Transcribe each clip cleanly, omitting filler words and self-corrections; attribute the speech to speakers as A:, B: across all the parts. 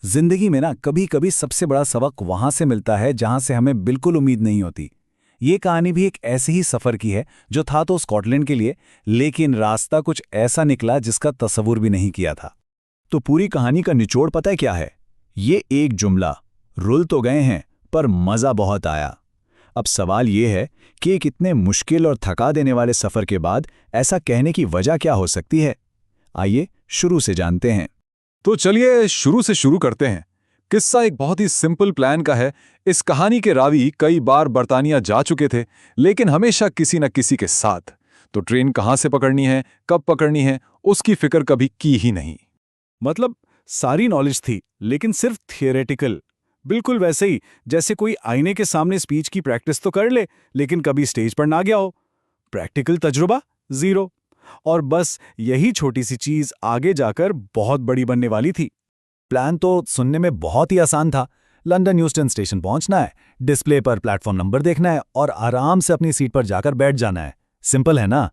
A: जिंदगी में ना कभी कभी सबसे बड़ा सबक वहां से मिलता है जहां से हमें बिल्कुल उम्मीद नहीं होती। ये कहानी भी एक ऐसे ही सफर की है जो था तो स्कॉटलैंड के लिए, लेकिन रास्ता कुछ ऐसा निकला जिसका तस्वुर भी नहीं किया था। तो पूरी कहानी का निचोड़ पता है क्या है? ये एक जुमला, रुल तो गए हैं पर मजा बहुत आया। अब सवाल ये है कि एक इतने मुश्किल और थका देने वाले सफर के बाद ऐसा कहने की वजह क्या हो सकती है? आइए शुरू से जानते हैं।
B: तो चलिए शुरू से शुरू करते हैं। किस्सा एक बहुत ही सिंपल प्लान का है। इस कहानी के रावी कई बार बर्तानिया जा चुके थे, लेकिन हमेशा किसी न किसी के साथ। तो ट्रेन कहाँ से पकड़नी है, कब पकड़नी है, उसकी फिक्र कभी की ही नहीं।
A: मतलब सारी नॉलेज थी, लेकिन सिर्फ थियोरेटिकल। बिल्कुल वैसे ही जैसे कोई आईने के सामने स्पीच की प्रैक्टिस तो कर ले, लेकिन कभी स्टेज पर ना गया हो। प्रैक्टिकल तजुर्बा जीरो। और बस यही छोटी सी चीज आगे जाकर बहुत बड़ी बनने वाली थी। प्लान तो सुनने में बहुत ही आसान था। लंदन ह्यूस्टन स्टेशन पहुंचना है, डिस्प्ले पर प्लेटफॉर्म नंबर देखना है और आराम से अपनी सीट पर जाकर बैठ जाना है। सिंपल है ना?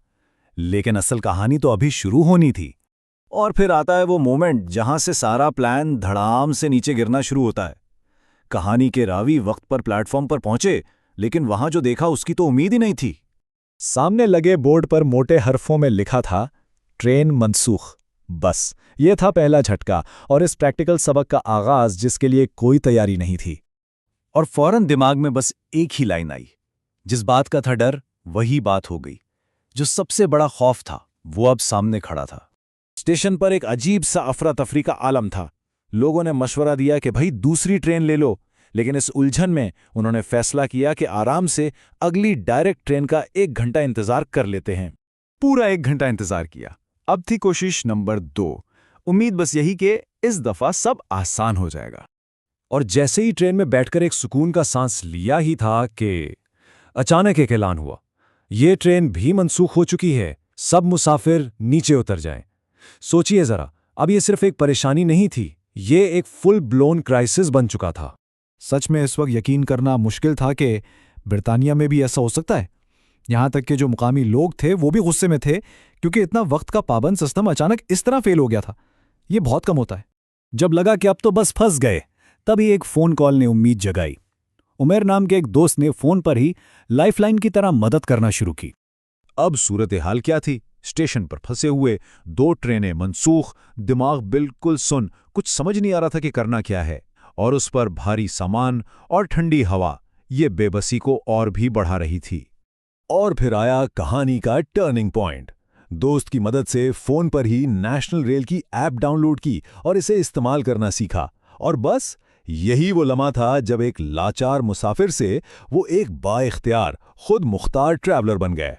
A: लेकिन असल कहानी तो अभी शुरू होनी थी। और फिर आता है वो मोमेंट जहां से सारा प्लान धड़ाम से नीचे गिरना शुरू होता है। कहानी के रावी वक्त पर प्लेटफॉर्म पर पहुंचे, लेकिन वहां जो देखा उसकी तो उम्मीद ही नहीं थी। सामने लगे बोर्ड पर मोटे हरफों में लिखा था, ट्रेन मनसूख। बस ये था पहला झटका और इस प्रैक्टिकल सबक का आगाज जिसके लिए कोई तैयारी नहीं थी। और फौरन दिमाग में बस एक ही लाइन आई। जिस बात का था डर, वही बात हो गई। जो सबसे बड़ा खौफ था वो अब सामने खड़ा था। स्टेशन पर एक अजीब सा अफरा तफरी का आलम था। लोगों ने मशवरा दिया कि भाई दूसरी ट्रेन ले लो, लेकिन इस उलझन में उन्होंने फैसला किया कि आराम से अगली डायरेक्ट ट्रेन का 1 घंटा इंतजार कर लेते हैं। पूरा 1 घंटा इंतजार किया। अब थी कोशिश नंबर 2। उम्मीद बस यही कि इस दफा सब आसान हो जाएगा। और जैसे ही ट्रेन में बैठकर एक सुकून का सांस लिया ही था कि अचानक एक ऐलान हुआ, ये ट्रेन भी मनसूख हो चुकी है, सब मुसाफिर नीचे उतर जाएं। सोचिए जरा, अब ये सिर्फ एक परेशानी नहीं थी, ये एक फुल ब्लोन क्राइसिस बन चुका था। सच में इस वक्त यकीन करना मुश्किल था कि ब्रिटानिया में भी ऐसा हो सकता है। यहां तक कि जो मुकामी लोग थे वो भी गुस्से में थे, क्योंकि इतना वक्त का पाबंद सिस्टम अचानक इस तरह फेल हो गया था। ये बहुत कम होता है। जब लगा कि अब तो बस फंस गए, तभी एक फोन कॉल ने उम्मीद जगाई। उमेर नाम के एक दोस्त ने फोन पर ही लाइफलाइन की तरह मदद करना शुरू की। अब सूरत हाल क्या थी? स्टेशन पर फंसे हुए, 2 ट्रेनें मनसूख, दिमाग बिल्कुल सुन, कुछ समझ नहीं आ रहा था कि करना क्या है। और उस पर भारी सामान और ठंडी हवा, ये बेबसी को और भी बढ़ा रही थी। और फिर आया कहानी का टर्निंग पॉइंट। दोस्त की मदद से फोन पर ही नेशनल रेल की ऐप डाउनलोड की और इसे इस्तेमाल करना सीखा। और बस यही वो लम्हा था जब एक लाचार मुसाफिर से वो एक बाइख्तियार, खुद मुख्तार ट्रैवलर बन गए।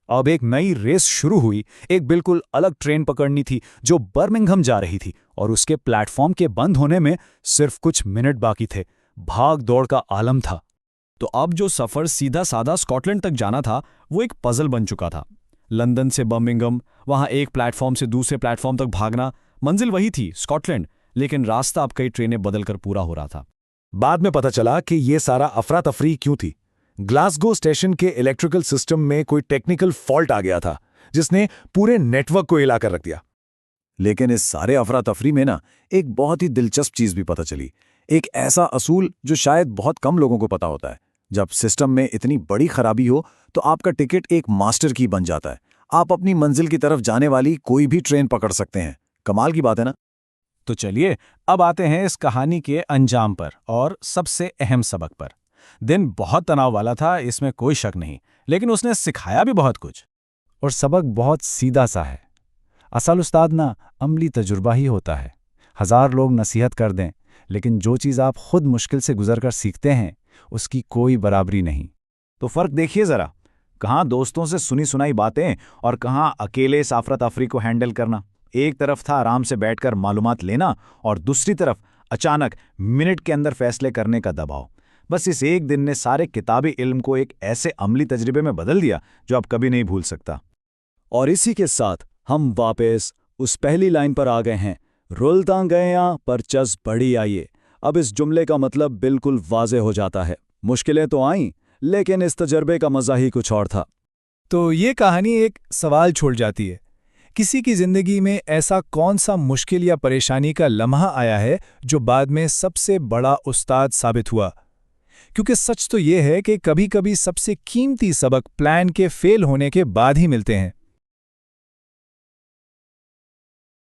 A: अब एक नई रेस शुरू हुई। एक बिल्कुल अलग ट्रेन पकड़नी थी जो बर्मिंघम जा रही थी, और उसके प्लेटफॉर्म के बंद होने में सिर्फ कुछ मिनट बाकी थे। भाग दौड़ का आलम था। तो अब जो सफर सीधा साधा स्कॉटलैंड तक जाना था वो एक पजल बन चुका था। लंदन से बर्मिंघम, वहां एक प्लेटफॉर्म से दूसरे प्लेटफॉर्म तक भागना। मंजिल वही थी, स्कॉटलैंड, लेकिन रास्ता अब कई ट्रेनें बदलकर पूरा हो रहा था। बाद में पता चला कि ये सारा अफरा तफरी क्यों थी। ग्लासगो स्टेशन के इलेक्ट्रिकल सिस्टम में कोई टेक्निकल फॉल्ट आ गया था जिसने पूरे नेटवर्क को हिलाकर रख दिया। लेकिन इस सारे अफरा तफरी में ना एक बहुत ही दिलचस्प चीज भी पता चली। एक ऐसा असूल जो शायद बहुत कम लोगों को पता होता है। जब सिस्टम में इतनी बड़ी खराबी हो तो आपका टिकट एक मास्टर की बन जाता है। आप अपनी मंजिल की तरफ जाने वाली कोई भी ट्रेन पकड़ सकते हैं। कमाल की बात है ना? तो चलिए अब आते हैं इस कहानी के अंजाम पर और सबसे अहम सबक पर। दिन बहुत तनाव वाला था, इसमें कोई शक नहीं, लेकिन उसने सिखाया भी बहुत कुछ। और सबक बहुत सीधा सा है। असल उस्ताद ना अमली तजुर्बा ही होता है। 1000 लोग नसीहत कर दें, लेकिन जो चीज़ आप खुद मुश्किल से गुजरकर सीखते हैं उसकी कोई बराबरी नहीं। तो फर्क देखिए जरा, कहाँ दोस्तों से सुनी सुनाई बातें और कहाँ अकेले इस आफरा तफरी को हैंडल करना। एक तरफ था आराम से बैठकर मालूमात लेना, और दूसरी तरफ अचानक मिनट के अंदर फैसले करने का दबाव। बस इस एक दिन ने सारे किताबी इल्म को एक ऐसे अमली तजर्बे में बदल दिया जो आप कभी नहीं भूल सकता। और इसी के साथ हम वापस उस पहली लाइन पर आ गए हैं, रुलता गए यहाँ पर चस बड़ी आइए। अब इस जुमले का मतलब बिल्कुल वाज़े हो जाता है। मुश्किलें तो आईं, लेकिन इस तजर्बे का मज़ा ही कुछ और था। तो ये कहानी एक सवाल छोड़ जाती है
C: किसी की जिंदगी में ऐसा कौन सा मुश्किल या परेशानी का लम्हा आया है जो बाद में सबसे बड़ा उस्ताद साबित हुआ? क्योंकि सच तो ये है कि कभी-कभी सबसे कीमती सबक प्लान के फेल होने के बाद ही मिलते हैं।